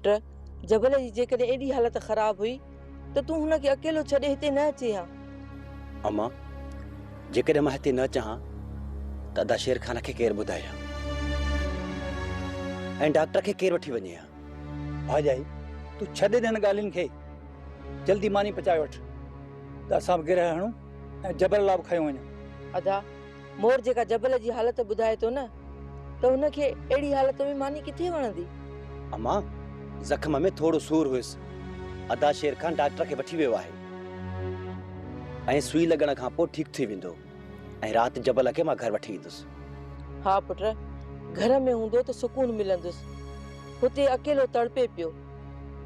पुट जबल जी जेकॾहिं एॾी हालत ख़राब हुई त तूं हुनखे अकेलो छॾे हिते न अचे हा। अम्मा जेकॾहिं मां हिते न चाहां त अदा शेर खान खे केरु ॿुधाए ऐं डॉक्टर खे केरु वठी वञे हा। भाॼाई तूं छॾे ॾे हिन ॻाल्हियुनि खे, जल्दी मानी पचाए वठ त असां बि गिरह हणूं ऐं जबल लाइ बि खयूं वञूं। अदा मोर जेका जबल जी हालत ॿुधाए थो न त हुनखे अहिड़ी हालत में मानी किथे वणंदी। अम्मा ज़ख़्म में थोरो सूर हुयुसि, अदा शेर खान डॉक्टर खे वठी वियो आहे ऐं सुई लॻण खां पोइ ठीकु थी वेंदो ऐं राति जबल खे मां घर वठी ईंदुसि। हा पुट, घर में हूंदो त सुकून मिलंदुसि, हुते अकेलो तड़पे पियो।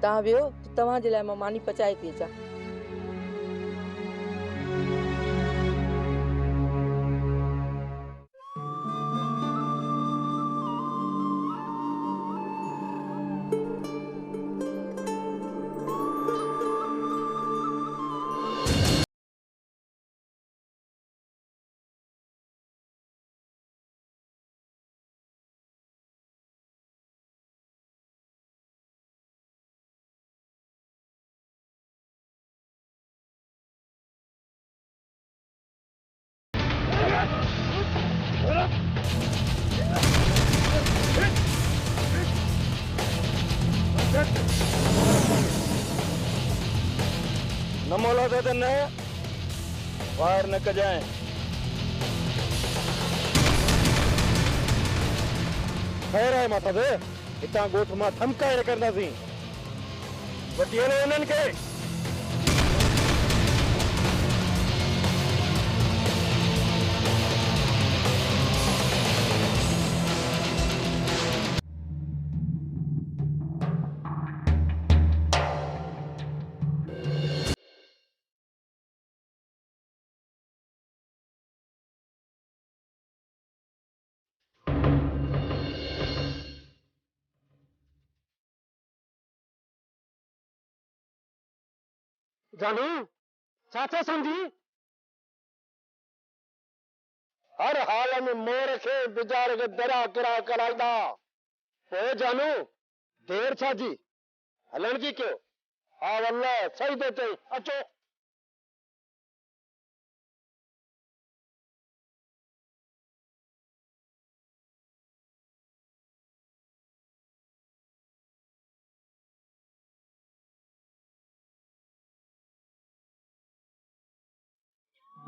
तव्हां वियो त तव्हांजे लाइ मां मानी पचाए थी अचां। न मोला दे न वार न कजाए। खैर है माता दे इतना गोठ मां थमकाए करंदासीं। वठी हलो उन्हनि खे। जानू चाचा समझी हर हाल में मोर खे बिचारे के दरा किरा कराईंदा। ओ जानू देर छा जी हलन की क्यों? हाँ वल्ला सही देते अचो।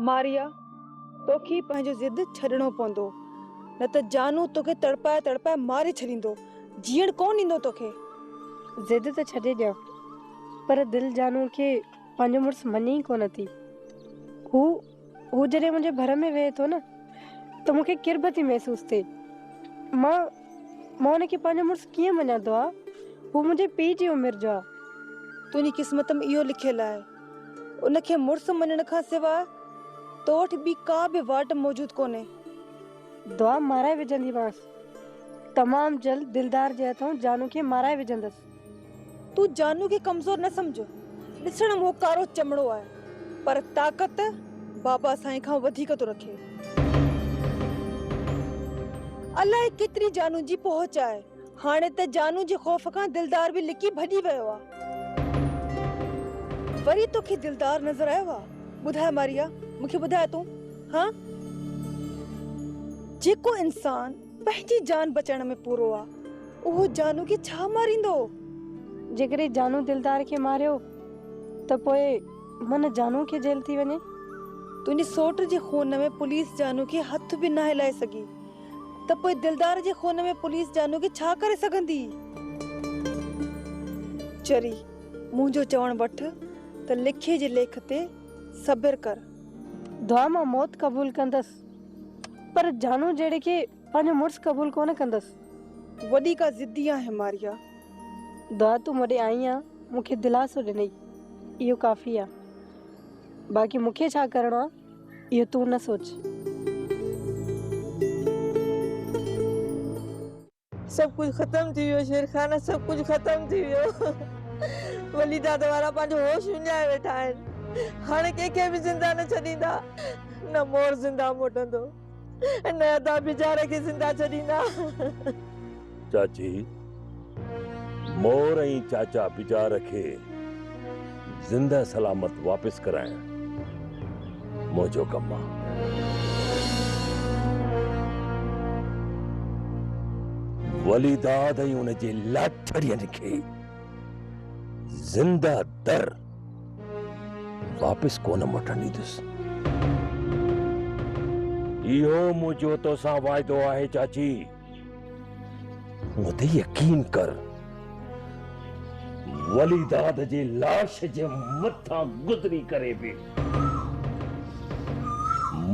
मारिया तोखे पंहिंजो ज़िद छॾणो पवंदो, न त जानू तोखे तड़पाए तड़पाए मारे छॾींदो, जीअण कोन ईंदो तोखे। ज़िद त छॾे ॾियां, पर दिलि जानू खे पंहिंजो मुड़ुसु मञे ई कोन थी। हू जॾहिं मुंहिंजे भर में वेहे थो न त मूंखे किरब थी महसूसु थिए। मां हुनखे पंहिंजो मुड़ुसु कीअं मञंदो आहे? हू मुंहिंजे पीउ जी उमिरि जो आहे। तुंहिंजी क़िस्मत में इहो लिखियलु आहे, उनखे मुड़ुसु मञण खां सवाइ तो वटि ॿी का बि वाट मौजूदु कोन्हे। दुआ माराए विझंदीमांसि, तमामु जल्द दिलदार जे हथों जानू खे माराए विझंदसि। तूं जानू खे कमज़ोर न सम्झ, ॾिसण में वो कारो चमड़ो आहे, पर ताक़त बाबा साईं खां वधीक थो रखे। अलाए केतिरी जानू जी पहुच आहे, हाणे त जानू जे ख़ौफ़ खां दिलदार बि लिकी भॼी वियो आहे। वरी तोखे दिलदार नज़र आयो आहे? ॿुधाए मारिया, मूंखे ॿुधाए तूं। हाँ, जेको इंसान पंहिंजी जान बचाइण में पूरो आहे, उहो जानू खे छा मारींदो? जेकॾहिं जानू दिलदार खे मारियो त पोइ मन जानू खे जेल थी वञे। तुंहिंजी सोट जे खून में पुलिस जानू खे हथ बि न हिलाए सघी, त पोइ दिलदार जे खून में पुलिस जानू खे छा करे सघंदी? चरी मुंहिंजो चवण वठ त लिखे जे लेख ते सब्र कर। दुआ मां मौत क़बूल कंदसि, पर जानू जहिड़े खे पंहिंजो मुड़ुसु क़बूल कोन कंदसि। वॾी का ज़िद्दी आहे मारिया। दुआ तूं मूं ॾे आई आहे, मूंखे दिलासो ॾिनई, इहो काफ़ी आहे। बाक़ी मूंखे छा करिणो आहे इहो तूं न सोच। सब कुछ खत्म थी वियो शेर खान, सब कुछ खत्म थी वियो। वलीदा द्वारा पंहिंजो होश विञाए वेठा आहिनि। हाणे कंहिंखे बि ज़िंदा न छॾींदा, न मोर ज़िंदा मोटंदो, न अदा बेचारे खे ज़िंदा छॾींदा। चाची मोर ऐं चाचा बिचार खे जिंदा सलामत वापस कराइण मुंहिंजो कमु आहे। वलीदाद ऐं उनजे लाठड़ियनि खे जिंदा दर वापस कोन मोटण ॾींदुसि। इहो मुंहिंजो तोसां वाइदो आहे चाची। मूं ते यकीन कर। वलीदाद जे लाश जे मथां गुज़री करे बि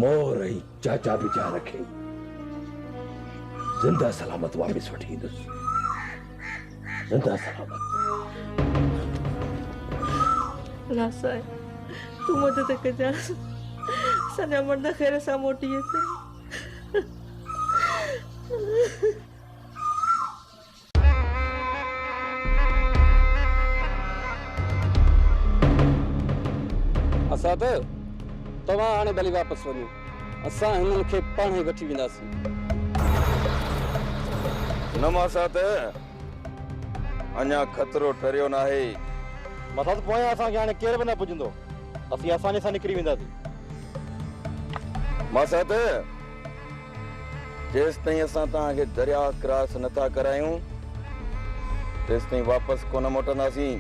मोर ऐं चाचा बिचार खे जिंदा सलामत वापस वठी ईंदुसि। जिंदा सलामत। रासा तू मदद कजां सॼा मर्द ख़ैर सां मोटी अचनि। असां त तव्हां हाणे भली वापसि वञो। असां हिननि खे पाण ई वठी वेंदासीं। न मासा त अञा खतरो ठरियो न आहे। मथां त पोयां असांखे हाणे केर बि न पुॼंदो। असीं आसानी सां निकिरी वेंदासीं। मासा त जेसि ताईं असां तव्हांखे दरिया क्रॉस नथा करायूं तेसि ताईं वापसि कोन मोटंदासीं।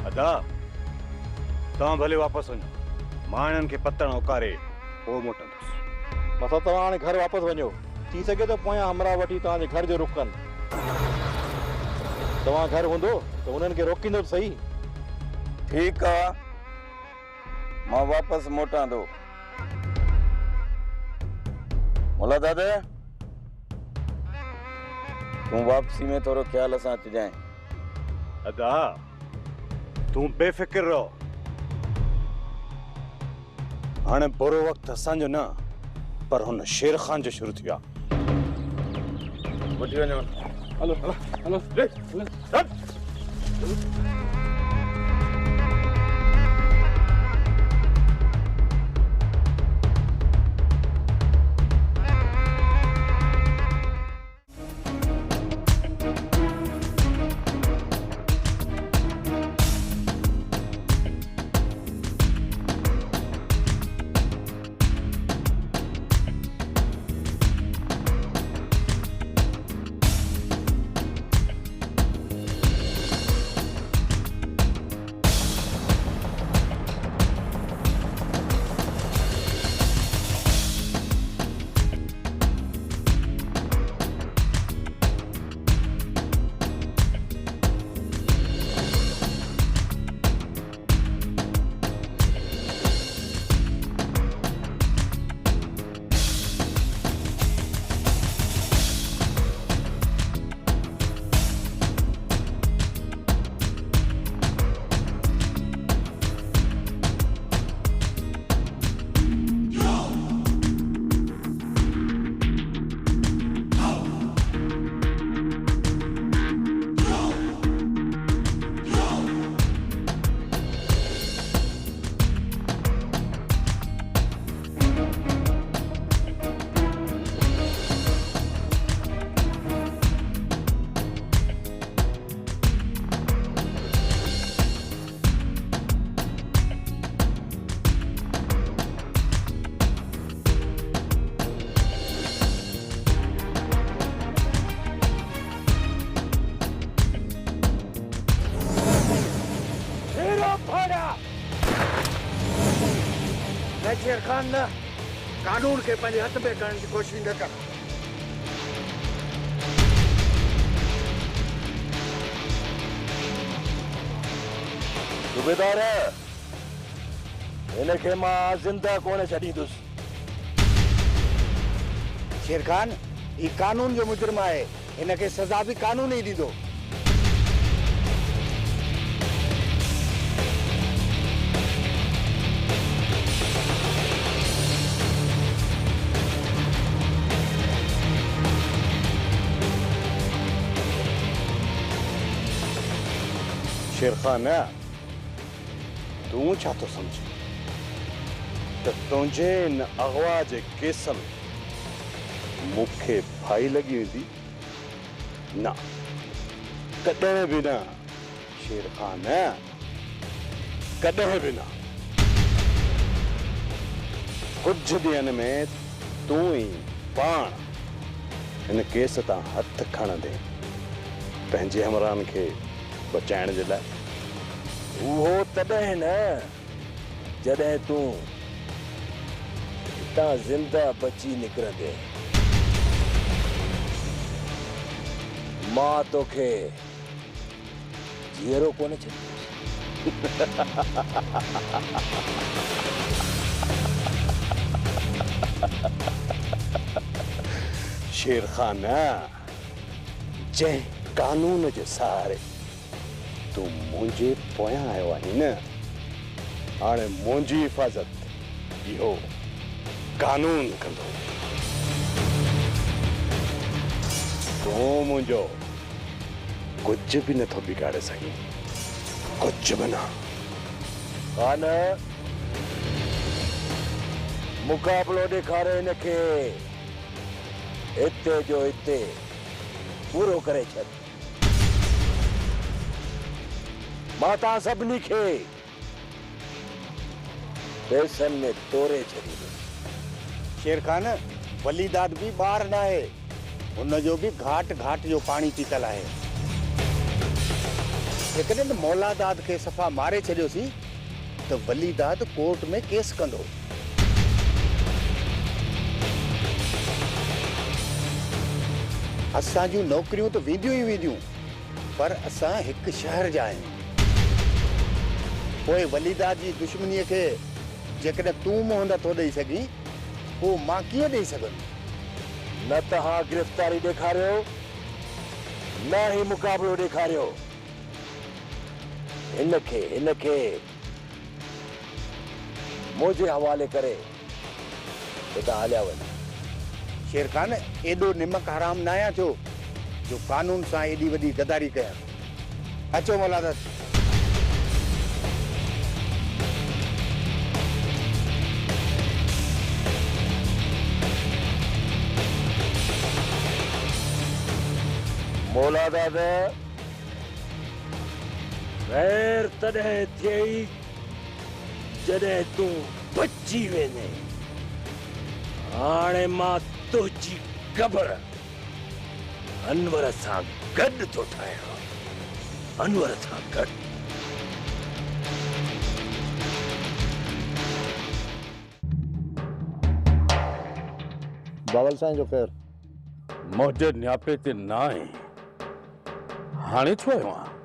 अदा तव्हां भले वापसि वञो। मां हिननि खे पतण उकारे पोइ मोटंदुसि। मथां तव्हां हाणे घर वापसि वञो। थी सघे त पोयां हमरा वठी तव्हांजे घर जो रुख कनि। तव्हां घर हूंदो त उन्हनि खे रोकींदो त सही। ठीकु आहे, मां वापसि मोटां थो। मुला दादा तूं वापसी में थोरो ख्याल सां अचिजांइ। अदा तूं बेफ़िक्र रहो। हाणे बुरो वक़्तु असांजो न पर हुन शेर खान जो शुरू थी आहे। वठी वञो। हलो हलो हलो शेर खान न कानून के पंहिंजे हथ में करण की कोशिश न कर। सूबेदार इनखे मां जिंदा कोन छॾींदुसि। शेर खान ही कानून जो मुजरिम आहे। इनखे सज़ा भी कानून ही ॾींदो। शेर खान तूं छा थो सम्झी त तुंहिंजे इन अगवा जे केस में मूंखे फाई लॻी वेंदी? न, कॾहिं बि न शेर खान, कॾहिं बि न। कुछ ॾींहंनि में तूं ई पाण हिन केस तां हथ खणंदे पंहिंजे हमराहनि खे बचाइण जे लाइ। उहो तॾहिं न जॾहिं तूं हितां ज़िंदा बची निकिरंदे। मां तोखे जीअरो कोन छॾींदुसि। शेर खान, जंहिं कानून जे सहारे तूं मुंहिंजे पोयां आयो आहीं न, हाणे मुंहिंजी हिफ़ाज़त इहो कानून कंदो। तूं मुंहिंजो कुझु बि नथो बिगाड़े सघीं, कुझु बि न। खान, मुक़ाबिलो ॾेखारे हिनखे, हिते जो हिते पूरो करे छॾ। मां तव्हां सभिनी खे पैसनि में तोरे छॾींदुसि। शेर खान, वलीदाद बि ॿार न आहे, हुनजो बि घाट घाट जो पाणी पीतल आहे। जेकॾहिं मौलादाद खे सफ़ा मारे छॾियोसीं त वलीदाद कोर्ट में केस कंदो। असां जूं नौकरियूं त वेंदियूं ई वेंदियूं, पर असां हिकु शहर जा आहियूं। पोइ वलीदाद जी दुश्मनीअ खे जेकॾहिं तूं मुंहुं नथो ॾेई सघीं, पोइ मां कीअं ॾेई सघंदुमि? न तव्हां गिरफ़्तारी ॾेखारियो, न ही मुक़ाबिलो ॾेखारियो। हिनखे मुंहिंजे हवाले करे हितां हलिया वञ। शेर खान, एॾो निमक हराम न आहियां थियो जो कानून सां एॾी वॾी गदारी कयां। अचो मौलादाद। मौलादाद, ख़ैर तॾहिं थिए जॾहिं तूं बची वेंदे। हाणे मां तुंहिंजी क़बर अनवर सां गॾु थो ठाहियां, अनवर सां गॾु। बावल साईं जो ख़ैर। मुंहिंजे न्यापे ते न आहे, हाणे छो आयो आहियां?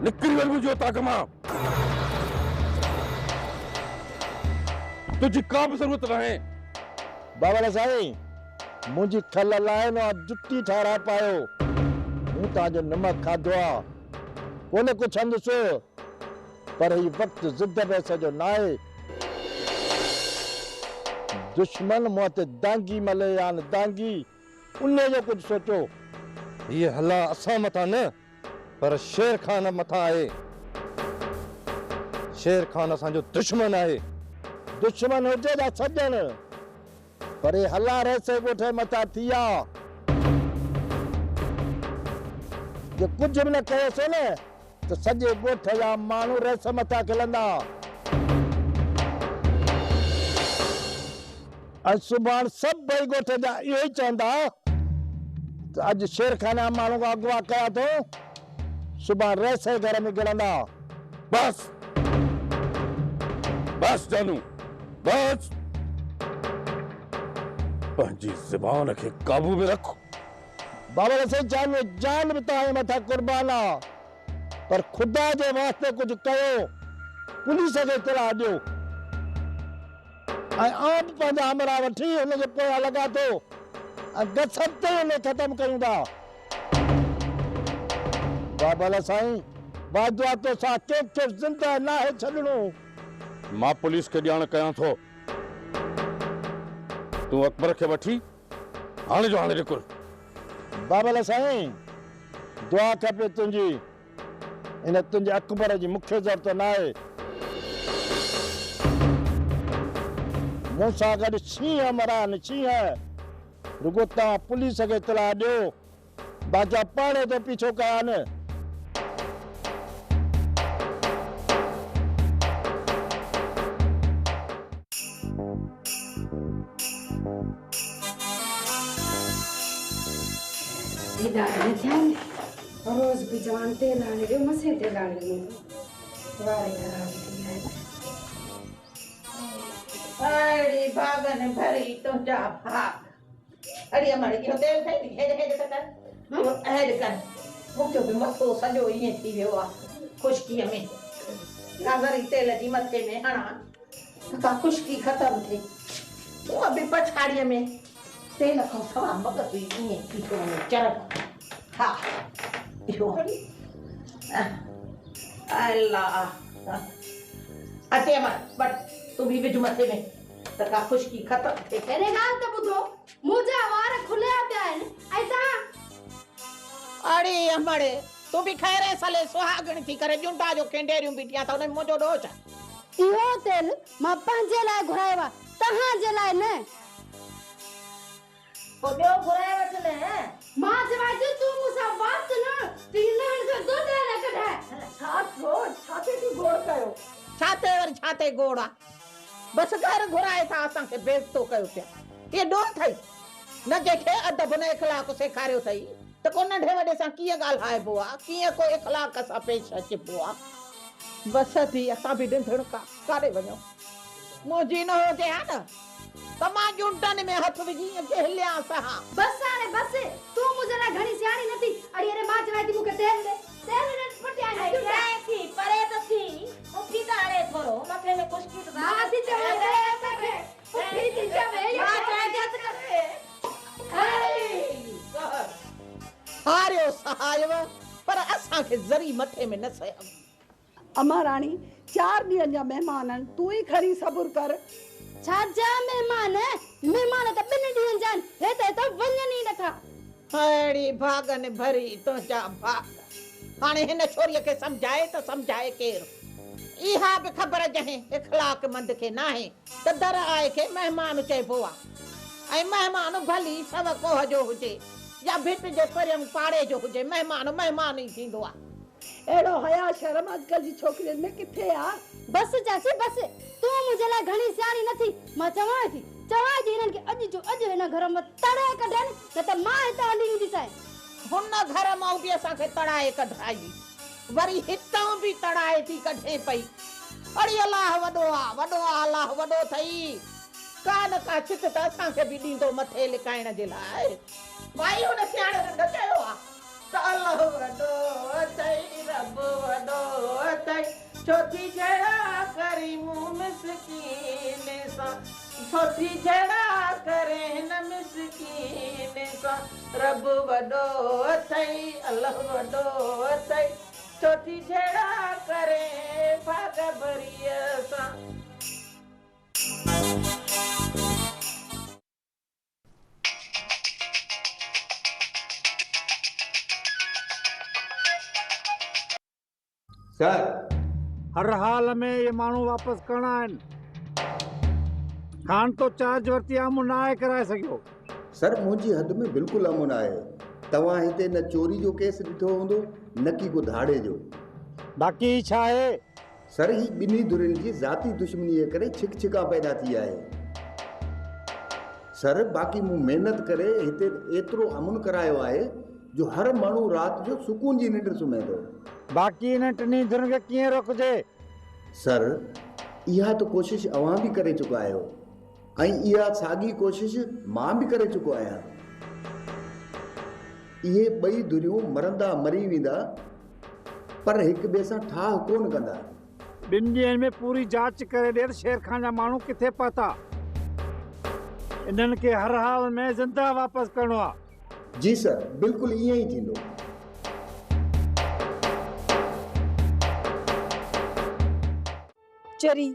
निकिरी वञ मुंहिंजो ताक़ मां। तुझी का बि ज़रूरत न आहे। बावल साईं, मुंहिंजी खल लाइ न जुटी ठारा पायो। मूं तव्हांजो नमक खाधो आहे, कोन कुझु हंधुसि, पर ही वक़्तु ज़िद पैसे जो न आहे। दुश्मन मूं ते दांगी मले या न दांगी, उन जो कुझु सोचो। ये हला असां मथां न, पर शेर खान मथां आहे। शेर खान असांजो दुश्मन आहे। दुश्मन हुजे या सजण, पर हे हला रहे ॻोठे मथां थी विया। जे कुझु बि न कयोसीं न त सॼे ॻोठ जा माण्हू रस मथां खिलंदा। ऐं सुभाणे सभई ॻोठ जा इहो ई चवंदा त अॼु शेर खान जा माण्हू खां अगवा कया थो, सुभाणे रस घर में गिरंदा। बस बस जानू, बस। पंहिंजी ज़बान खे काबू में रख। बाबा साईं, जान बि तव्हांजे मथां कुर्बान आहे, पर ख़ुदा जे वास्ते कुझु कयो, पुलिस खे इतलाह ॾियो। ऐं आम पंहिंजा हमरा वठी हुनजे पोयां लॻा थो ऐं गसत ते हुन ख़तमु कयूं था। बाबा साईं, वाइदो आहे तोसां कंहिंखे ज़िंदा नाहे छॾिणो। मां पुलिस खे ॼाण कयां थो। तूं अकबर खे वठी हाणे जो हाणे निकुर। बाबा साईं, दुआ खपे तुंहिंजी। इन तुंहिंजे अकबर जी मूंखे ज़रूरत न आहे। मूंसां गॾु शींहं मरान शींहं। रुगो तव्हां पुलिस खे इतलाह ॾियो, बाचा पाणे तो पीछो कया न। रोज भी जवान तेल आने दे मसे तेल आने दे वारे खराब थी है। अरे भागन भरी तो जा भाग। अरे हमारे की तेल थे हेड हेड कर हेड कर मुक्यो भी मसो सजो ये थी वेवा खुशकी में नजर तेल जी मथे में हणा का खुशकी खत्म थी वो अभी पछाड़िए में तेल को सवा मगज ये पीछे में चरक हा यो अल्लाह अते मत बट तू भी बिजु मथे में तका खुशकी खत्म थे अरे गाल तो बुधो मुझे वार खुले आते हैं ऐसा। अरे हमारे तू भी खैरे साले सुहागण थी करे जुंटा जो केंडेरियूं बिटिया था उन्हें मुझो डोच इहो तेल मां पंहिंजे लाइ घुरायो आहे तव्हांजे लाइ न। ओ ॿियो घुराए वठले मां चवां थी तूं मूंसां बात न तीननि खे दूध न कढाए। छाते तू गोड़ कयो छाते गोड़ा बस घर घुराए था असां खे बेइज्जतो कयो पिया ये डोल थई न जेके अदब न इखलाक सेखारियो थई त को नंढे वॾे सां कीअं ॻाल्हाइबो आहे कीअं को इखलाक सां पेश अचिबो आहे। बस थी असां बि ॾिंढण काॾे वञूं मुंहिंजी न हुजे हा न त मां जुंटनि में हथ विझी के हिलिया सहा बस हाणे बस तूं मुंहिंजे लाइ घणी सियाणी न थी। अड़ी अरे मां चवां थी मूंखे तेल दे तेल न पटिया न थी परे त थी मुखी त हाणे थोरो मथे में खुशकी त मां थी चवां दे तके मुखी थी चवां मां चवां थी करे हारियो सहायव पर असां खे ज़री मथे में न सयव। अमा रानी 4 ॾींहंनि जा महिमान आहिनि तूं ई खणी सबुर कर। छा जा महिमान त 2 ॾींहंनि जा हे त वञनि ई नथा। अड़ी भागन भरी तुंहिंजा भाग हाणे हिन छोरीअ खे सम्झाए त सम्झाए केरु इहा बि ख़बर जंहिं इखलाक मंद खे नाहे त दर आहे खे महिमान चइबो आहे ऐं महिमान भली सव कोह जो हुजे या भिट जे परियम पाड़े जो हुजे महिमान ई थींदो आहे। अहिड़ो हया शर्म अॼुकल्ह जी छोकिरियुनि में किथे आहे। बस चाची बस तूं मुंहिंजे लाइ घणी सियाणी न थी। मां चवां थी हिननि खे अॼु जो अॼु हिन घर मां तड़े कढनि न त मां हितां हली ईंदीसांइ। हुन घर मां बि असांखे तड़ाए कढाई वरी हितां बि तड़ाए थी कढे पई। अड़ी अलाह वॾो आहे अलाह वॾो अथई का न का छित त असांखे बि ॾींदो मथे लिकाइण जे लाइ। भाई हुन सियाणे न चयो आहे त अलाह वॾो अथई रब वॾो अथई छोथी जड़ा करी मुंह मिसकीन सां छोथी जड़ा करे हिन मिसकीन सां रब वॾो अथई अलाह वॾो अथई छोथी जड़ा करे भाग भरीअ सां। सर हर हाल में ये माण्हू वापस करणा आहिनि। खान तो चार्ज वरिती आम्हूं न आहे कराए सघियो। सर मुंहिंजी हद में बिल्कुलु अमुन आहे। तव्हां हिते न चोरी जो केस ॾिठो हूंदो न की को धाड़े जो। बाक़ी छा आहे सर ही ॿिन्ही धुरियुनि जी ज़ाती दुश्मनीअ करे छिका पैदा थी आहे। सर बाक़ी मूं महिनत करे हिते एतिरो अमुन करायो आहे जो हर माण्हू राति जो सुकून जी निंड सुम्हे थो। बाक़ी इन टिनी धुरियुनि खे कीअं रोकजे? सर इहा तो कोशिश अवां भी करे चुका आहियो ऐं इहा साॻी कोशिश मां भी करे चुको आहियां। इहे ॿई धुरियूं मरंदा मरी वेंदा पर हिक ॿिए सां ठाह कोन कंदा। 2 ॾींहंनि में पूरी जांच करे ॾे शेर खान जा माण्हू किथे पहुता। इन्हनि खे हर हाल में ज़िंदा वापस करणो आहे। जी सर बिल्कुलु ईअं ई थींदो। चरी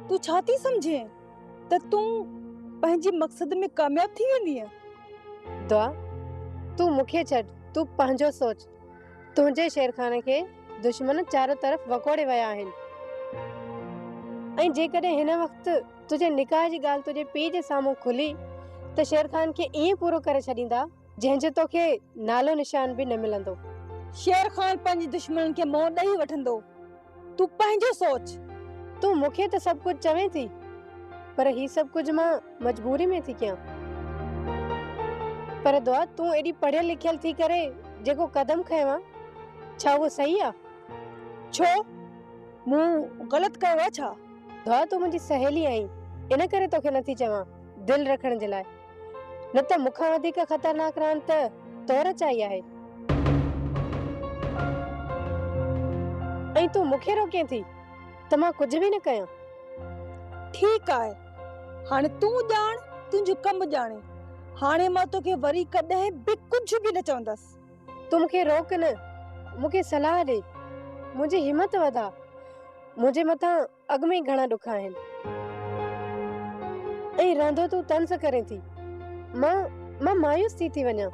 तू छा थी समझे त तूं पंहिंजे मक़सद में कामयाब थी वेंदी है। दुआ तू मूंखे छॾ तू पंहिंजो सोच। तुंहिंजे शेरखाने खे दुश्मन चारों तरफ़ वकोड़े विया आहिनि ऐं जेकॾहिं हिन वक़्तु तुंहिंजे निकाह जी ॻाल्हि तुंहिंजे पीउ जे साम्हूं खुली त शेर खान खे ईअं पूरो करे छॾींदा जंहिंजो तोखे नालो निशान बि न मिलंदो। शेर खान पंहिंजी दुश्मन खे मोह ॾेई वठंदो। तूं पंहिंजो सोच। तूं मूंखे त सभु कुझु चवें थी, पर ही सभु कुझु मां मजबूरी में थी कयां। पर दुआ तूं एॾी पढ़ियल लिखियल थी करे जेको कदम खयो आहे, छा उहो सही आहे? छो मूं ग़लति कयो आहे छा? दुआ तूं मुंहिंजी सहेली आहीं, इन करे तोखे नथी चवां दिलि रखण जे लाइ, न त मूंखां वधीक ख़तरनाक रान त तोर चाही आहे। ऐं तूं मूंखे रोके थी त मां कुझु बि न कयां। ठीकु आहे, हाणे तूं ॼाण, तुंहिंजो कमु ॼाणे। हाणे मां तोखे वरी कॾहिं बि कुझु बि न चवंदसि। तूं मूंखे रोक न, मूंखे सलाह ॾे, मुंहिंजी हिमत वधा। मुंहिंजे मथां अॻु में ई घणा ॾुख आहिनि ऐं रहंदो तूं तंस करे थी, मां मायूस थी वञा।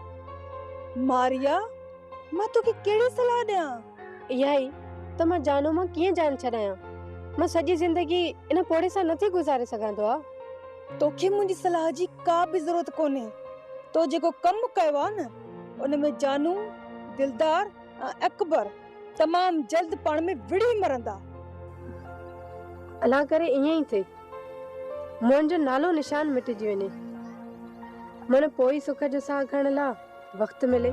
मारिया, मां तोखे कहिड़ी सलाह ॾियां? इहा ई त मां जानू मां कीअं जान छॾायां। मां सॼी ज़िंदगी इन पोड़े सां नथी गुज़ारे सघां। दुआ तोखे मुंहिंजी सलाह जी का बि ज़रूरत कोन्हे। तो जेको कमु कयो आहे न, उन में जानू, दिलदार ऐं अकबर तमामु जल्द पाण में विड़ी मरंदा। अलाह करे ईअं ई थिए, मुंहिंजो नालो निशान मिटिजी वञे, मन पोइ सुख जो साह खणण लाइ वक़्तु मिले।